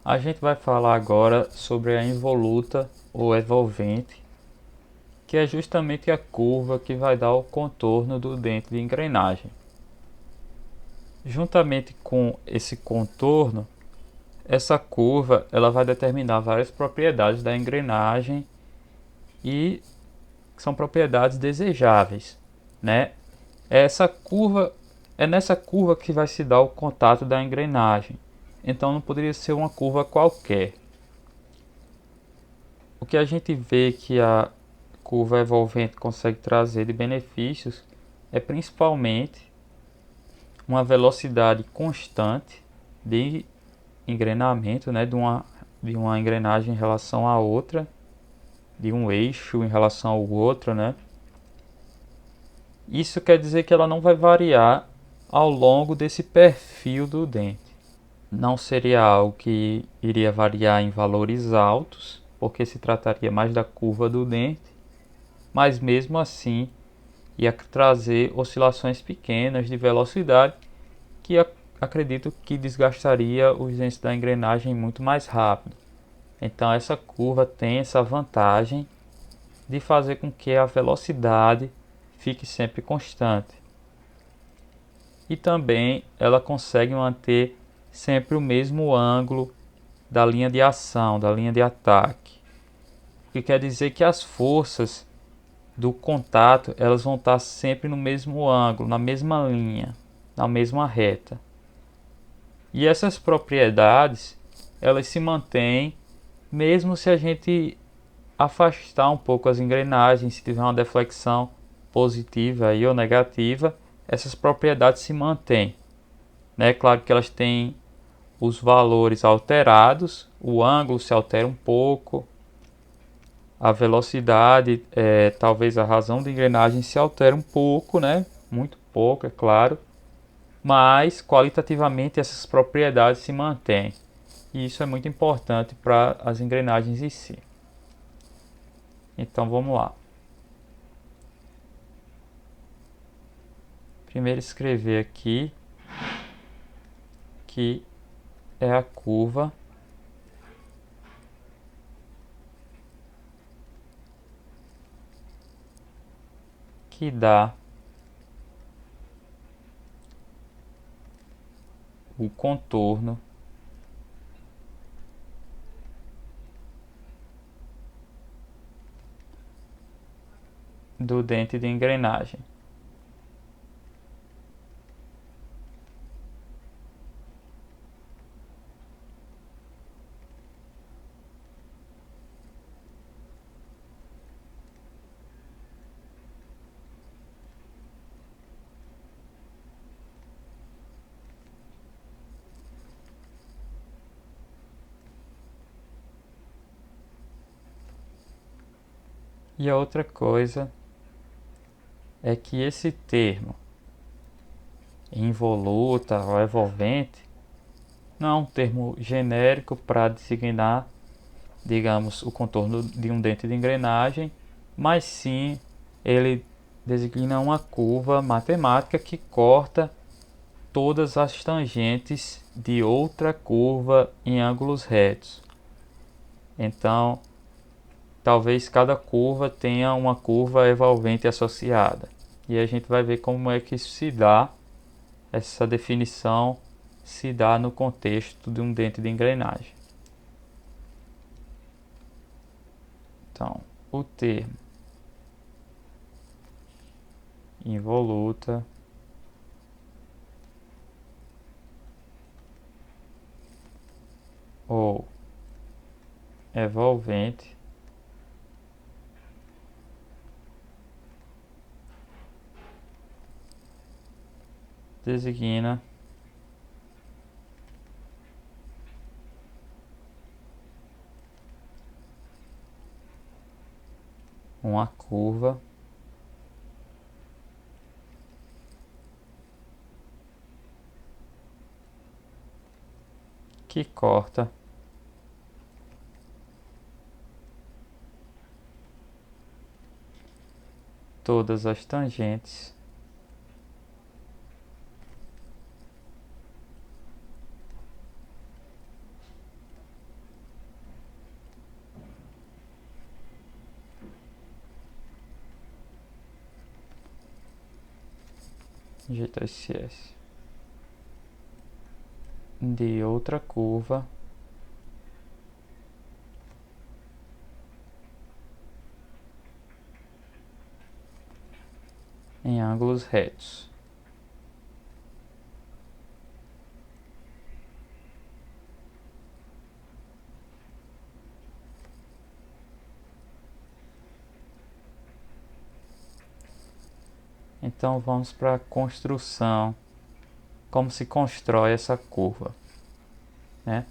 A gente vai falar agora sobre a involuta ou evolvente, que é justamente a curva que vai dar o contorno do dente de engrenagem. Juntamente com esse contorno, essa curva ela vai determinar várias propriedades da engrenagem e são propriedades desejáveis, né? Essa curva é nessa curva que vai se dar o contato da engrenagem. Então não poderia ser uma curva qualquer. O que a gente vê que a curva evolvente consegue trazer de benefícios é principalmente uma velocidade constante de engrenamento, né, de uma engrenagem em relação à outra, de um eixo em relação ao outro, né? Isso quer dizer que ela não vai variar ao longo desse perfil do dente. Não seria algo que iria variar em valores altos, porque se trataria mais da curva do dente, mas mesmo assim ia trazer oscilações pequenas de velocidade que acredito que desgastaria os dentes da engrenagem muito mais rápido. Então essa curva tem essa vantagem de fazer com que a velocidade fique sempre constante. E também ela consegue manter sempre o mesmo ângulo da linha de ação, da linha de ataque. O que quer dizer que as forças do contato elas vão estar sempre no mesmo ângulo, na mesma linha, na mesma reta. E essas propriedades elas se mantêm mesmo se a gente afastar um pouco as engrenagens, se tiver uma deflexão positiva ou negativa, essas propriedades se mantêm. Né? Claro que elas têm os valores alterados, o ângulo se altera um pouco, a velocidade, talvez a razão da engrenagem se altere um pouco, né? Muito pouco, é claro, mas qualitativamente essas propriedades se mantêm. E isso é muito importante para as engrenagens em si. Então vamos lá. Primeiro escrever aqui que é a curva que dá o contorno do dente de engrenagem. E a outra coisa é que esse termo involuta ou evolvente não é um termo genérico para designar, digamos, o contorno de um dente de engrenagem, mas sim ele designa uma curva matemática que corta todas as tangentes de outra curva em ângulos retos. Então, talvez cada curva tenha uma curva evolvente associada. E a gente vai ver como é que isso se dá, essa definição se dá no contexto de um dente de engrenagem. Então, o termo involuta ou evolvente designa uma curva que corta todas as tangentes Ajeitar esse S. De outra curva em ângulos retos. Então vamos para a construção, como se constrói essa curva, né?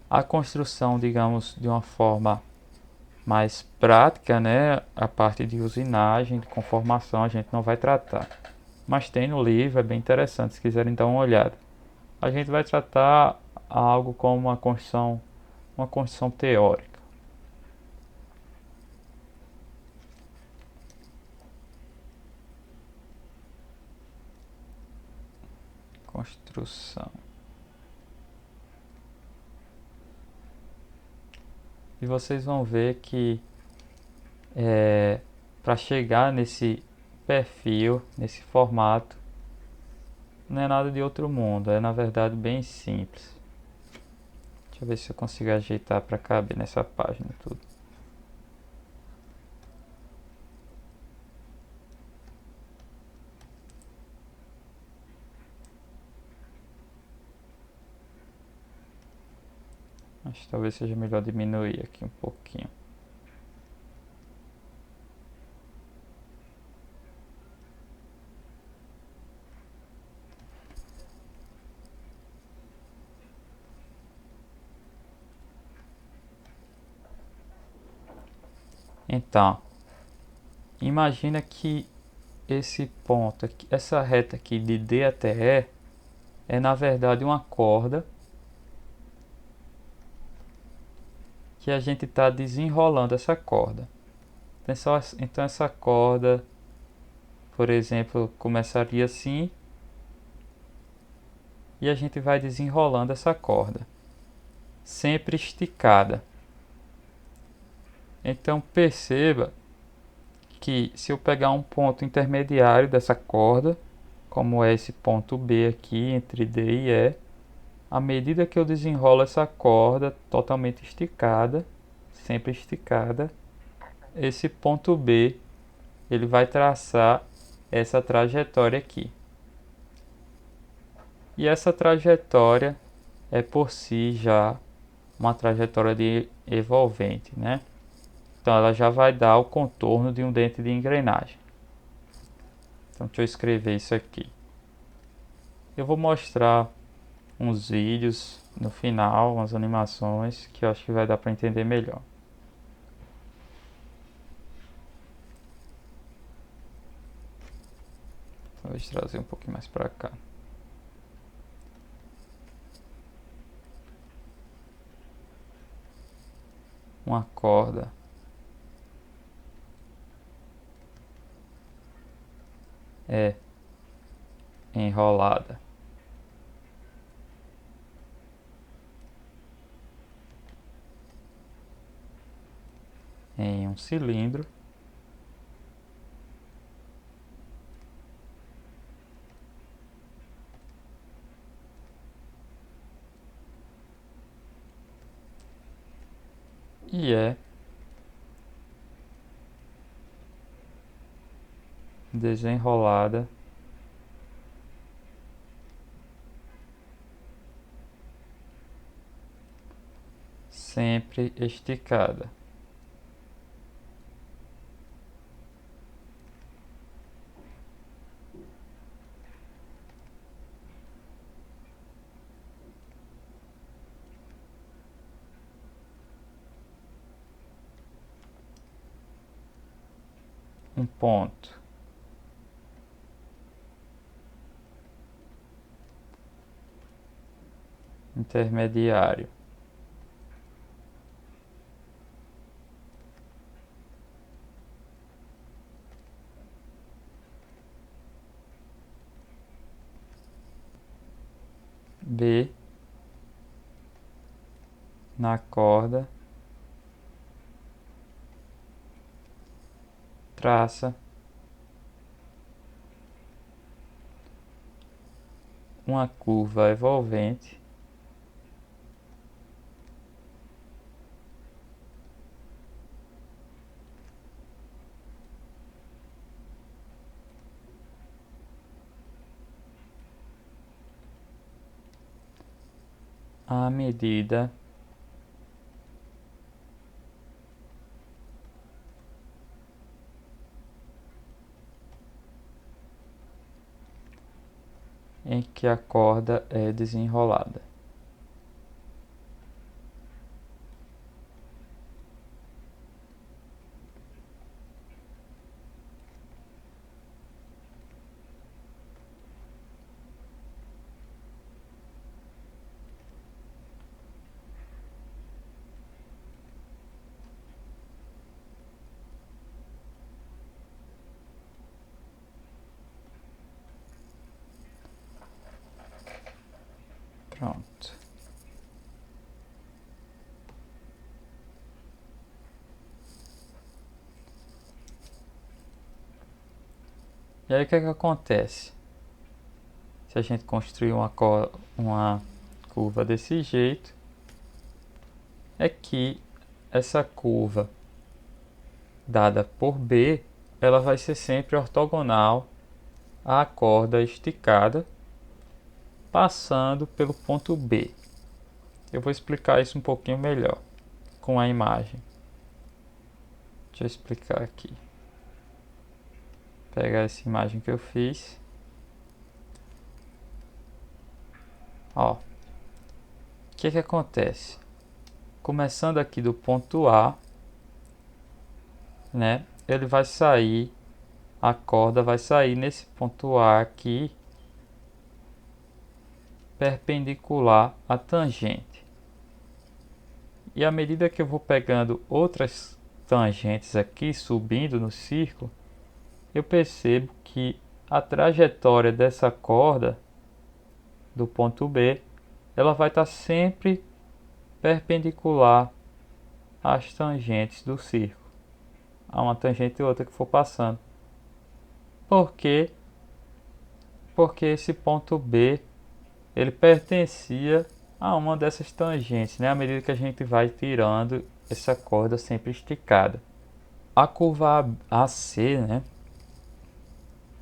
A construção, digamos, de uma forma mais prática, né? A parte de usinagem, de conformação, a gente não vai tratar. Mas tem no livro, é bem interessante, se quiserem dar uma olhada. A gente vai tratar algo como uma construção teórica. Construção. E vocês vão ver que para chegar nesse perfil, nesse formato, não é nada de outro mundo, é na verdade bem simples. Deixa eu ver se eu consigo ajeitar para caber nessa página tudo. Mas talvez seja melhor diminuir aqui um pouquinho. Então, imagina que esse ponto aqui, essa reta aqui de D até E é na verdade uma corda que a gente está desenrolando essa corda. Então essa corda, por exemplo, começaria assim e a gente vai desenrolando essa corda, sempre esticada. Então perceba que se eu pegar um ponto intermediário dessa corda, como é esse ponto B aqui entre D e E, à medida que eu desenrolo essa corda totalmente esticada, sempre esticada, esse ponto B ele vai traçar essa trajetória aqui. E essa trajetória é por si já uma trajetória de evolvente, né? Então ela já vai dar o contorno de um dente de engrenagem. Então deixa eu escrever isso aqui. Eu vou mostrar uns vídeos no final, umas animações que eu acho que vai dar para entender melhor. Então, vou trazer um pouquinho mais para cá. Uma corda é enrolada em um cilindro e é desenrolada sempre esticada. Um ponto intermediário B na corda, traça uma curva envolvente à medida em que a corda é desenrolada. Pronto. E aí o que é que acontece? Se a gente construir uma curva desse jeito, é que essa curva dada por B, ela vai ser sempre ortogonal à corda esticada, passando pelo ponto B. Eu vou explicar isso um pouquinho melhor com a imagem. Deixa eu explicar aqui. Pegar essa imagem que eu fiz. Ó, o que que acontece? Começando aqui do ponto A, né? Ele vai sair, a corda vai sair nesse ponto A aqui, perpendicular à tangente. E à medida que eu vou pegando outras tangentes aqui, subindo no círculo, eu percebo que a trajetória dessa corda do ponto B, ela vai estar sempre perpendicular às tangentes do círculo, a uma tangente e outra que for passando. Por quê? Porque esse ponto B, ele pertencia a uma dessas tangentes, né? À medida que a gente vai tirando essa corda sempre esticada. A curva AC, né?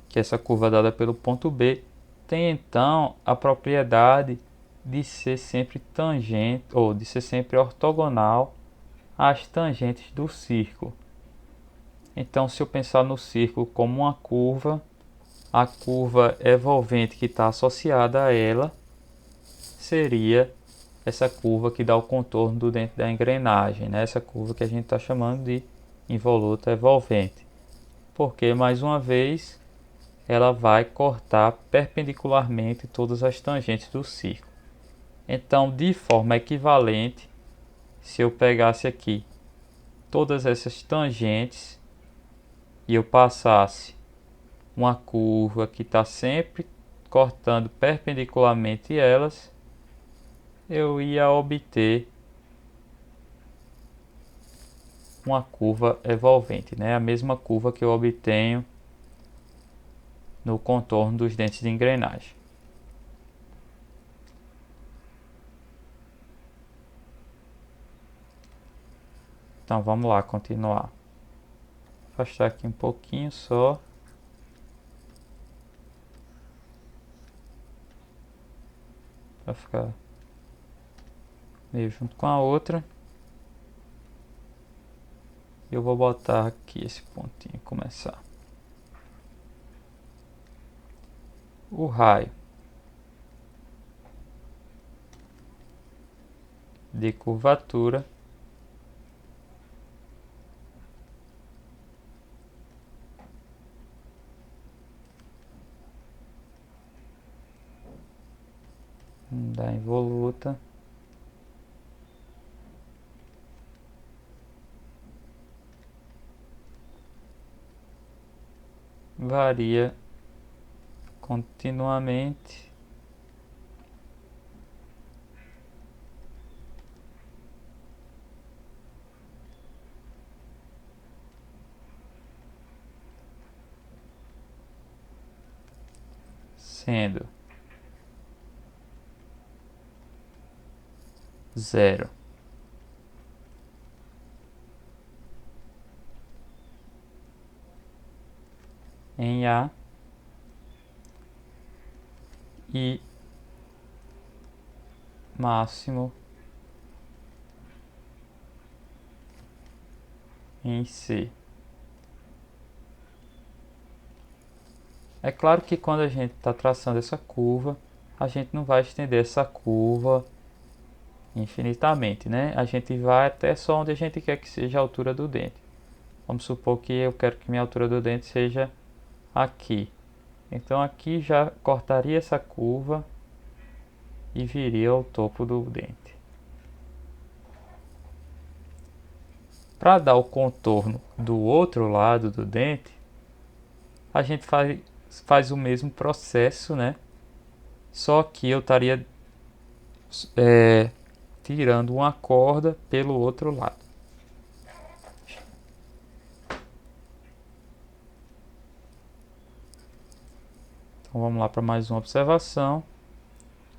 Que é essa curva dada pelo ponto B, tem então a propriedade de ser sempre tangente ou de ser sempre ortogonal às tangentes do círculo. Então, se eu pensar no círculo como uma curva, a curva envolvente que está associada a ela seria essa curva que dá o contorno do dentro da engrenagem, né? Essa curva que a gente está chamando de involuta envolvente. Porque, mais uma vez, ela vai cortar perpendicularmente todas as tangentes do círculo. Então, de forma equivalente, se eu pegasse aqui todas essas tangentes e eu passasse uma curva que está sempre cortando perpendicularmente elas, eu ia obter uma curva envolvente, né? A mesma curva que eu obtenho no contorno dos dentes de engrenagem. Então vamos lá, continuar. Afastar aqui um pouquinho só. Para ficar meio junto com a outra. Eu vou botar aqui esse pontinho, começar. O raio de curvatura da involuta varia continuamente sendo 0. Em A e máximo em C. É claro que quando a gente está traçando essa curva, a gente não vai estender essa curva infinitamente, né? A gente vai até só onde a gente quer que seja a altura do dente. Vamos supor que eu quero que minha altura do dente seja aqui. Então aqui já cortaria essa curva e viria ao topo do dente. Para dar o contorno do outro lado do dente, a gente faz o mesmo processo, né? Só que eu estaria tirando uma corda pelo outro lado. Então vamos lá para mais uma observação.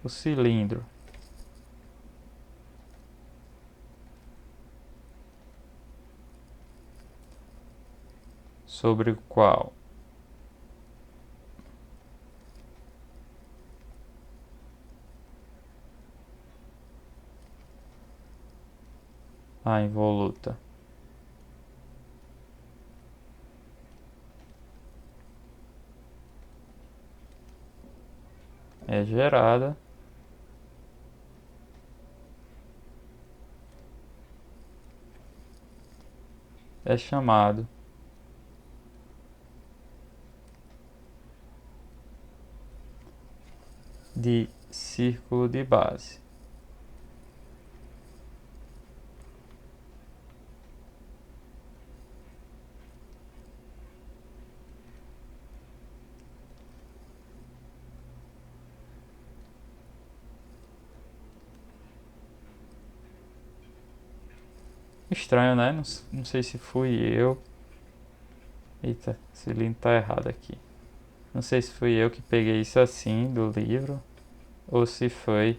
O cilindro sobre o qual a involuta é gerada, é chamado de círculo de base. Estranho, né? Não sei se fui eu. Eita, esse cilindro tá errado aqui. Não sei se fui eu que peguei isso assim do livro, ou se foi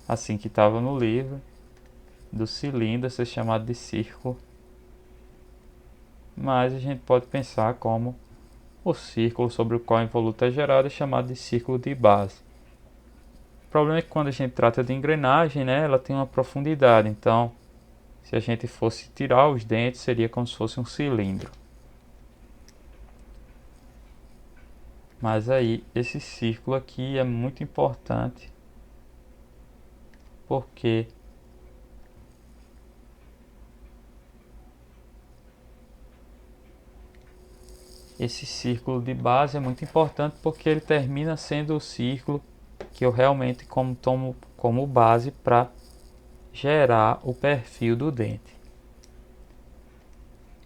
assim que estava no livro, do cilindro ser chamado de círculo. Mas a gente pode pensar como o círculo sobre o qual a involuta é gerada é chamado de círculo de base. O problema é que quando a gente trata de engrenagem, né, ela tem uma profundidade. Então, se a gente fosse tirar os dentes, seria como se fosse um cilindro. Mas aí, esse círculo aqui é muito importante, porque esse círculo de base é muito importante porque ele termina sendo o círculo que eu realmente tomo como base para gerar o perfil do dente.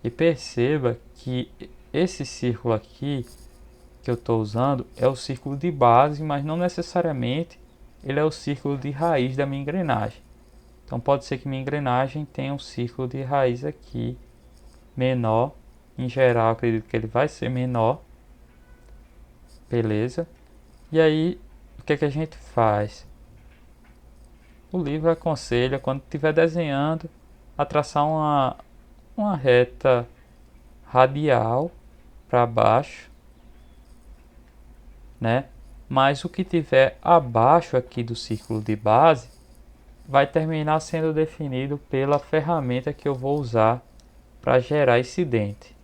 E perceba que esse círculo aqui que eu estou usando é o círculo de base, mas não necessariamente ele é o círculo de raiz da minha engrenagem. Então pode ser que minha engrenagem tenha um círculo de raiz aqui menor. Em geral, acredito que ele vai ser menor. Beleza? E aí, o que é que a gente faz? O livro aconselha, quando estiver desenhando, a traçar uma reta radial para baixo, né? Mas o que tiver abaixo aqui do círculo de base vai terminar sendo definido pela ferramenta que eu vou usar para gerar esse dente.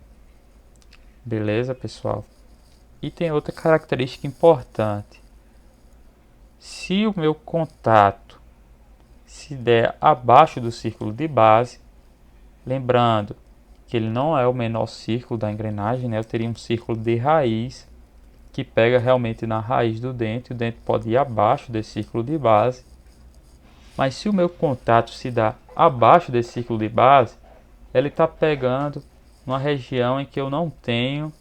Beleza, pessoal? E tem outra característica importante. Se o meu contato se der abaixo do círculo de base, lembrando que ele não é o menor círculo da engrenagem, né? Eu teria um círculo de raiz que pega realmente na raiz do dente. O dente pode ir abaixo desse círculo de base. Mas se o meu contato se dá abaixo desse círculo de base, ele está pegando numa região em que eu não tenho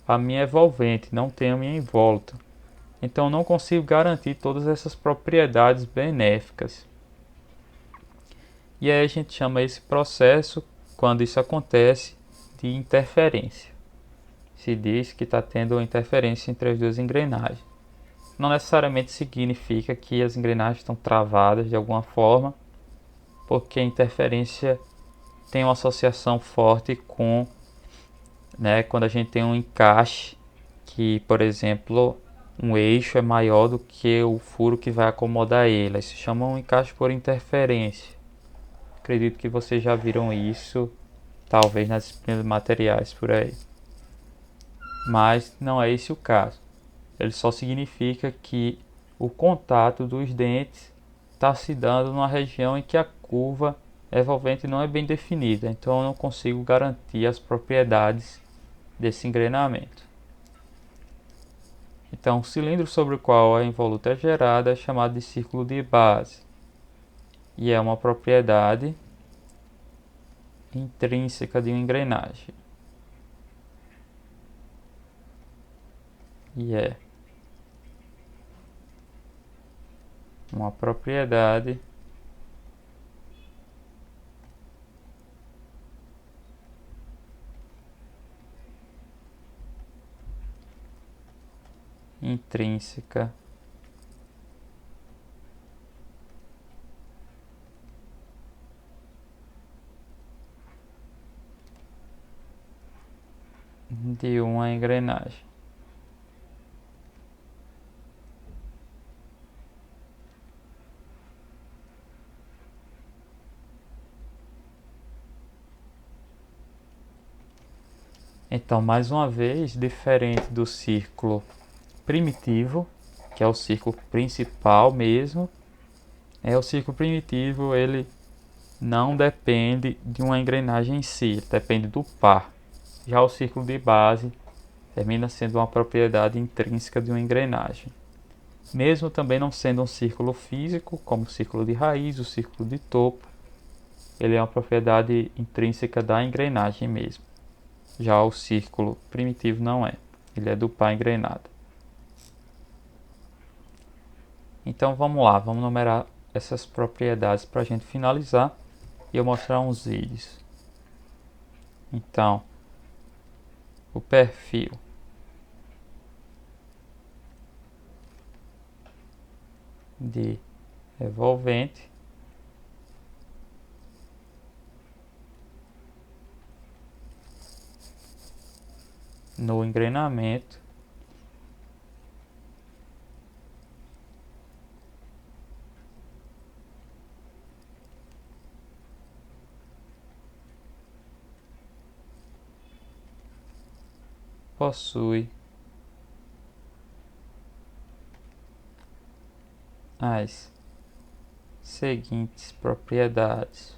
a minha envolvente, não tenho a minha envolta. Então não consigo garantir todas essas propriedades benéficas. E aí a gente chama esse processo, quando isso acontece, de interferência. Se diz que está tendo uma interferência entre as duas engrenagens. não necessariamente significa que as engrenagens estão travadas de alguma forma, porque a interferência tem uma associação forte com, né, quando a gente tem um encaixe que, por exemplo, um eixo é maior do que o furo que vai acomodar ele. Isso se chama um encaixe por interferência. Acredito que vocês já viram isso, talvez nas disciplinas de materiais por aí. Mas não é esse o caso. Ele só significa que o contato dos dentes está se dando numa região em que a curva envolvente não é bem definida, então eu não consigo garantir as propriedades desse engrenamento. Então, o cilindro sobre o qual a involuta é gerada é chamado de círculo de base, e é uma propriedade intrínseca de uma engrenagem. E é uma propriedade intrínseca de uma engrenagem. Então, mais uma vez, diferente do círculo primitivo, que é o círculo principal mesmo, o círculo primitivo ele não depende de uma engrenagem em si, depende do par. Já o círculo de base termina sendo uma propriedade intrínseca de uma engrenagem. Mesmo também não sendo um círculo físico, como o círculo de raiz, o círculo de topo, ele é uma propriedade intrínseca da engrenagem mesmo. Já o círculo primitivo não é, ele é do par engrenado. Então vamos lá, vamos numerar essas propriedades para a gente finalizar e eu mostrar uns vídeos. Então, o perfil de revolvente no engrenamento possui as seguintes propriedades.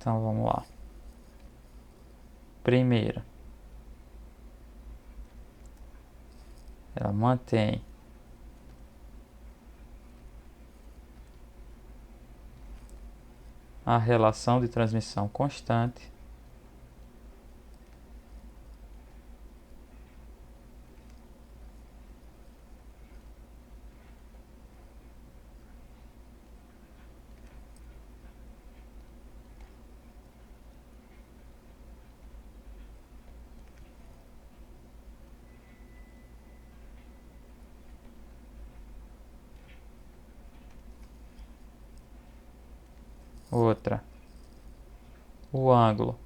Então vamos lá. Primeira, ela mantém a relação de transmissão constante outra, o ângulo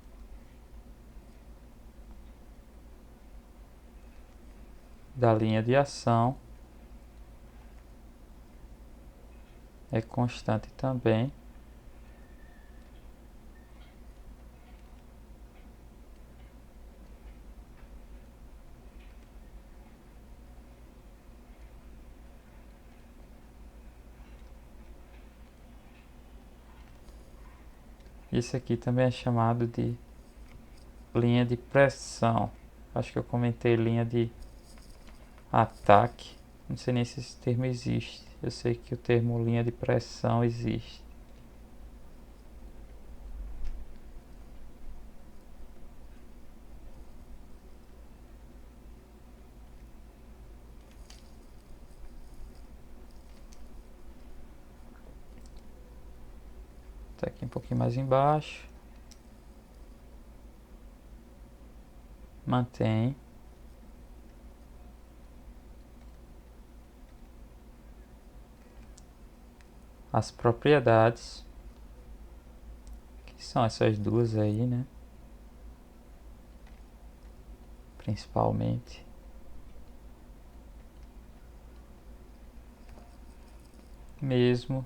da linha de ação é constante também. Isso aqui também é chamado de linha de pressão. Acho que eu comentei linha de ataque. Não sei nem se esse termo existe. Eu sei que o termo linha de pressão existe. Bota aqui um pouquinho mais embaixo. Mantém. As propriedades, que são essas duas aí, né? Principalmente. Mesmo.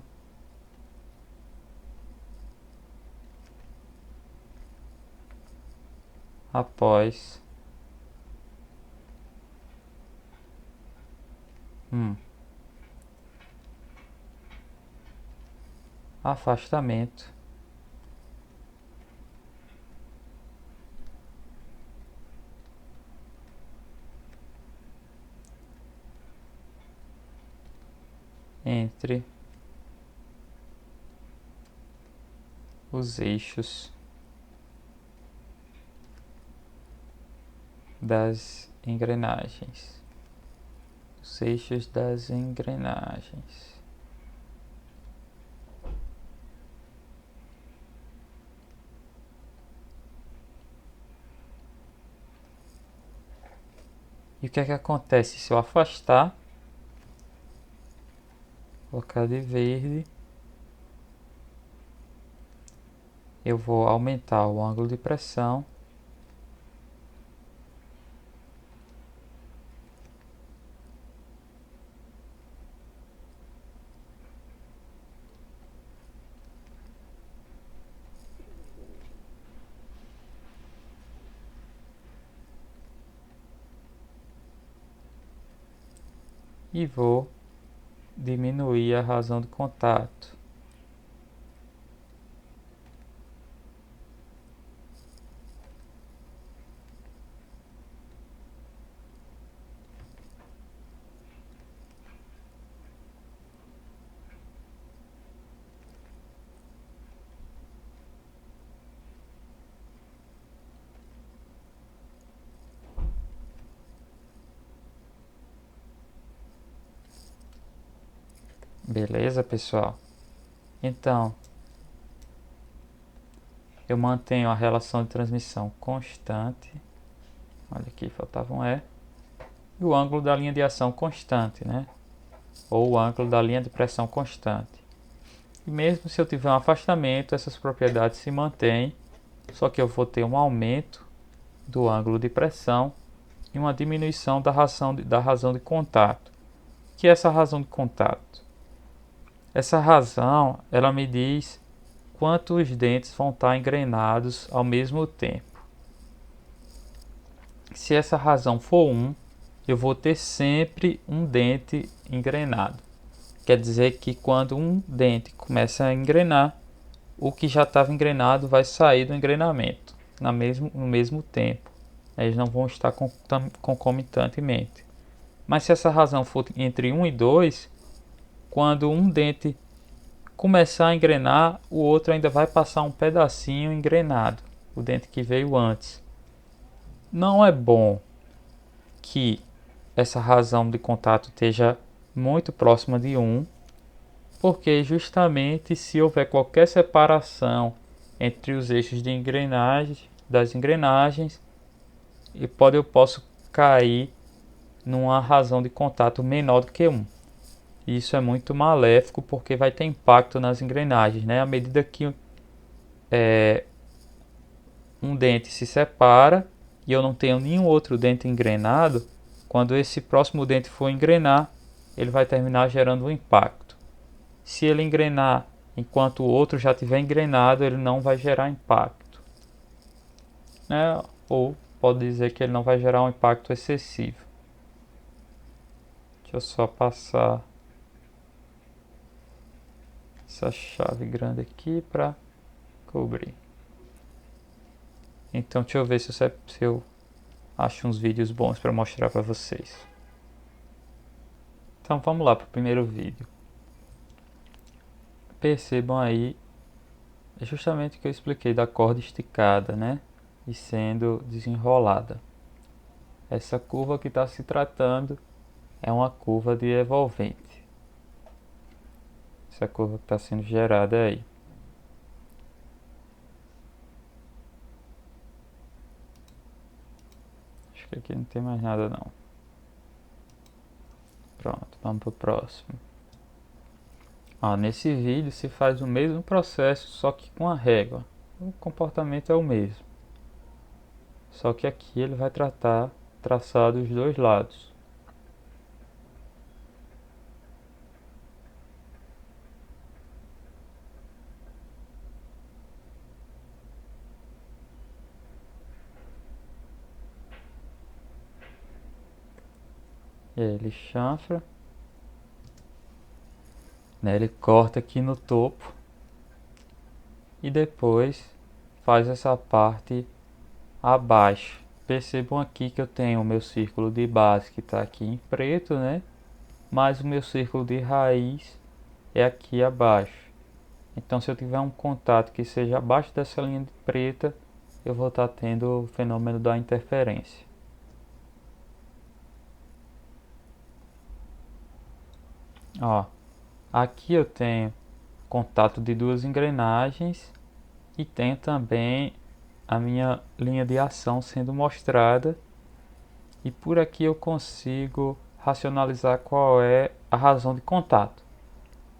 Após. Afastamento. Entre os eixos das engrenagens. Os eixos das engrenagens. E o que é que acontece se eu afastar? Colocar de verde. Eu vou aumentar o ângulo de pressão. E vou diminuir a razão de contato. Beleza, pessoal? Então, eu mantenho a relação de transmissão constante. Olha aqui, faltava um E. E o ângulo da linha de ação constante, né? Ou o ângulo da linha de pressão constante. E mesmo se eu tiver um afastamento, essas propriedades se mantêm, só que eu vou ter um aumento do ângulo de pressão e uma diminuição da razão de contato. O que é essa razão de contato? Essa razão, ela me diz quantos dentes vão estar engrenados ao mesmo tempo. Se essa razão for 1, eu vou ter sempre um dente engrenado. Quer dizer que quando um dente começa a engrenar, o que já estava engrenado vai sair do engrenamento no mesmo tempo. Eles não vão estar concomitantemente. Mas se essa razão for entre 1 e 2, quando um dente começar a engrenar, o outro ainda vai passar um pedacinho engrenado, o dente que veio antes. Não é bom que essa razão de contato esteja muito próxima de 1, porque justamente se houver qualquer separação entre os eixos de das engrenagens, eu posso cair numa razão de contato menor do que 1. Isso é muito maléfico porque vai ter impacto nas engrenagens, né? À medida que um dente se separa e eu não tenho nenhum outro dente engrenado, quando esse próximo dente for engrenar, ele vai terminar gerando um impacto. Se ele engrenar enquanto o outro já tiver engrenado, ele não vai gerar impacto, né? Ou pode dizer que ele não vai gerar um impacto excessivo. Deixa eu só passar essa chave grande aqui para cobrir. Então deixa eu ver se eu acho uns vídeos bons para mostrar para vocês. Então vamos lá para o primeiro vídeo. Percebam aí justamente o que eu expliquei da corda esticada, né? E sendo desenrolada. Essa curva que está se tratando é uma curva de evolvente. Essa curva que está sendo gerada aí. que aqui não tem mais nada não. Pronto, vamos pro próximo. Nesse vídeo se faz o mesmo processo, só que com a régua. O comportamento é o mesmo. Só que aqui ele vai traçar dos dois lados. E aí ele chanfra, né? Ele corta aqui no topo e depois faz essa parte abaixo. Percebam aqui que eu tenho o meu círculo de base que está aqui em preto, né? Mas o meu círculo de raiz é aqui abaixo. Então, se eu tiver um contato que seja abaixo dessa linha de preta, eu vou estar tendo o fenômeno da interferência. Aqui eu tenho contato de duas engrenagens e tenho também a minha linha de ação sendo mostrada, e por aqui eu consigo racionalizar qual é a razão de contato.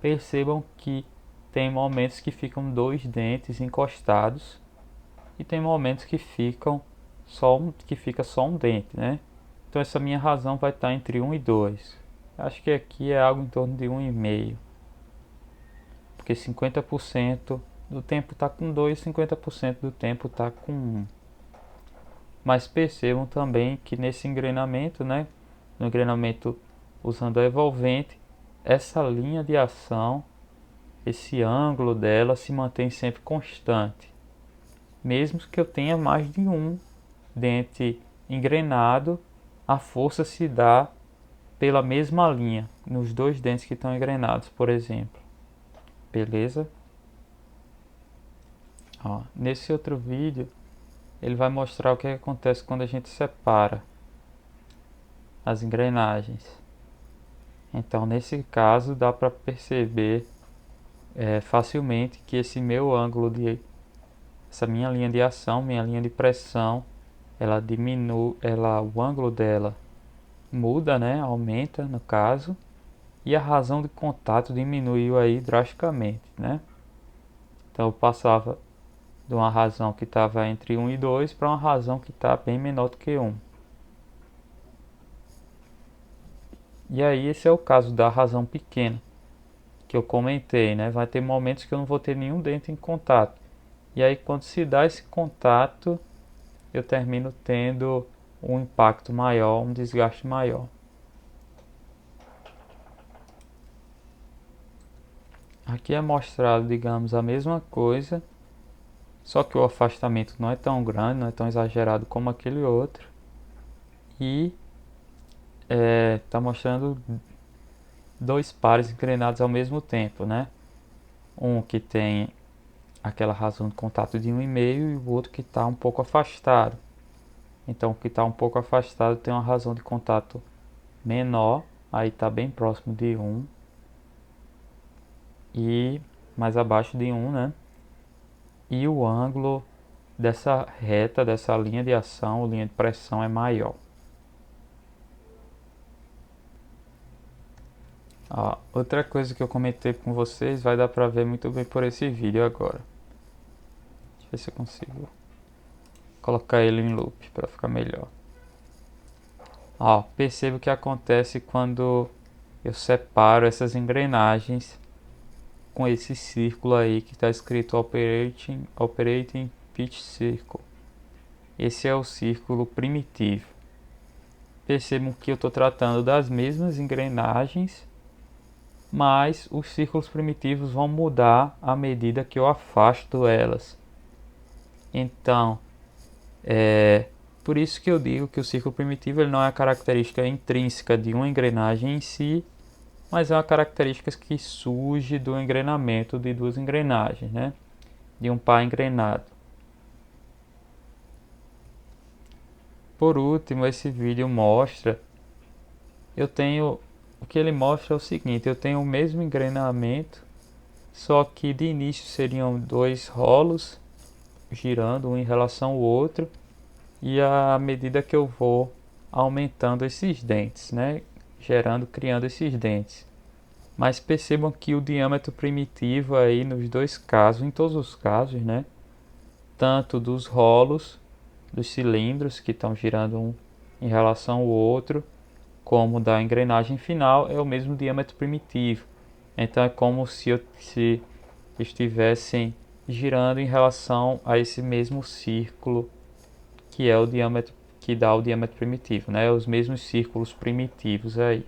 Percebam que tem momentos que ficam dois dentes encostados e tem momentos que fica só um dente, né? Então essa minha razão vai estar entre 1 e 2. Acho que aqui é algo em torno de 1,5. Porque 50% do tempo está com 2, 50% do tempo está com 1. Mas percebam também que nesse engrenamento, né, no engrenamento usando a envolvente, essa linha de ação, esse ângulo dela se mantém sempre constante. Mesmo que eu tenha mais de um dente engrenado, a força se dá pela mesma linha, nos dois dentes que estão engrenados, por exemplo. Beleza? Nesse outro vídeo, ele vai mostrar o que acontece quando a gente separa as engrenagens. Então, nesse caso, dá para perceber facilmente que esse meu ângulo essa minha linha de ação, minha linha de pressão, ela diminui, o ângulo dela muda, né? Aumenta no caso, e a razão de contato diminuiu aí drasticamente, né? Então eu passava de uma razão que estava entre 1 e 2 para uma razão que está bem menor do que 1. E aí esse é o caso da razão pequena que eu comentei, né? Vai ter momentos que eu não vou ter nenhum dente em contato. E aí quando se dá esse contato, eu termino tendo um impacto maior, um desgaste maior. Aqui é mostrado, digamos, a mesma coisa, só que o afastamento não é tão grande, não é tão exagerado como aquele outro. E está mostrando dois pares engrenados ao mesmo tempo, né? Um que tem aquela razão de contato de 1,5 e o outro que está um pouco afastado. Então o que está um pouco afastado tem uma razão de contato menor, aí está bem próximo de 1 e mais abaixo de 1, né? E o ângulo dessa reta, dessa linha de ação, linha de pressão é maior. Outra coisa que eu comentei com vocês vai dar pra ver muito bem por esse vídeo agora. Deixa eu ver se eu consigo colocar ele em loop para ficar melhor. Perceba o que acontece quando eu separo essas engrenagens com esse círculo aí que está escrito Operating Pitch Circle. Esse é o círculo primitivo. Percebam que eu estou tratando das mesmas engrenagens, mas os círculos primitivos vão mudar à medida que eu afasto elas. Então, por isso que eu digo que o círculo primitivo ele não é a característica intrínseca de uma engrenagem em si, mas é uma característica que surge do engrenamento de duas engrenagens, né? De um par engrenado. Por último, esse vídeo mostra, o que ele mostra é o seguinte: eu tenho o mesmo engrenamento, só que de início seriam dois rolos girando um em relação ao outro, e à medida que eu vou aumentando esses dentes, né? Criando esses dentes. Mas percebam que o diâmetro primitivo aí nos dois casos, em todos os casos, né? Tanto dos rolos, dos cilindros que estão girando um em relação ao outro, como da engrenagem final, é o mesmo diâmetro primitivo. Então é como se estivessem girando em relação a esse mesmo círculo que é o diâmetro que dá o diâmetro primitivo, né? Os mesmos círculos primitivos aí.